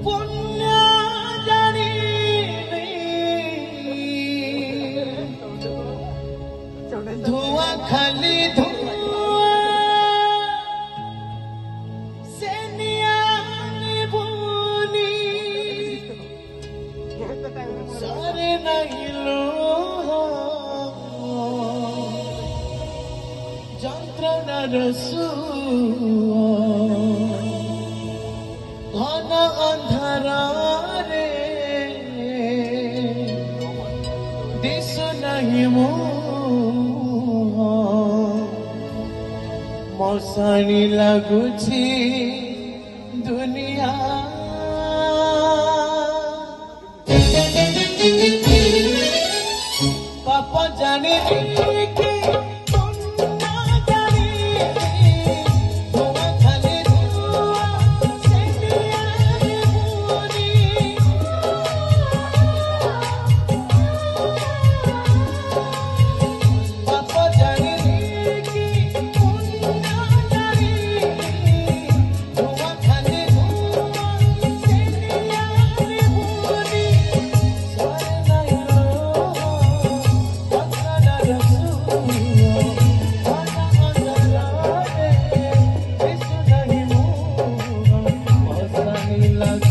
पुण्य जानी धुआं खाली धुआं से निभूनी सारे नहीं लो যন্ত্রণা ঘন অন্ধারে দিশু নাহি মশানি লাগুছি দুনিয়া পাপ জানি কি love.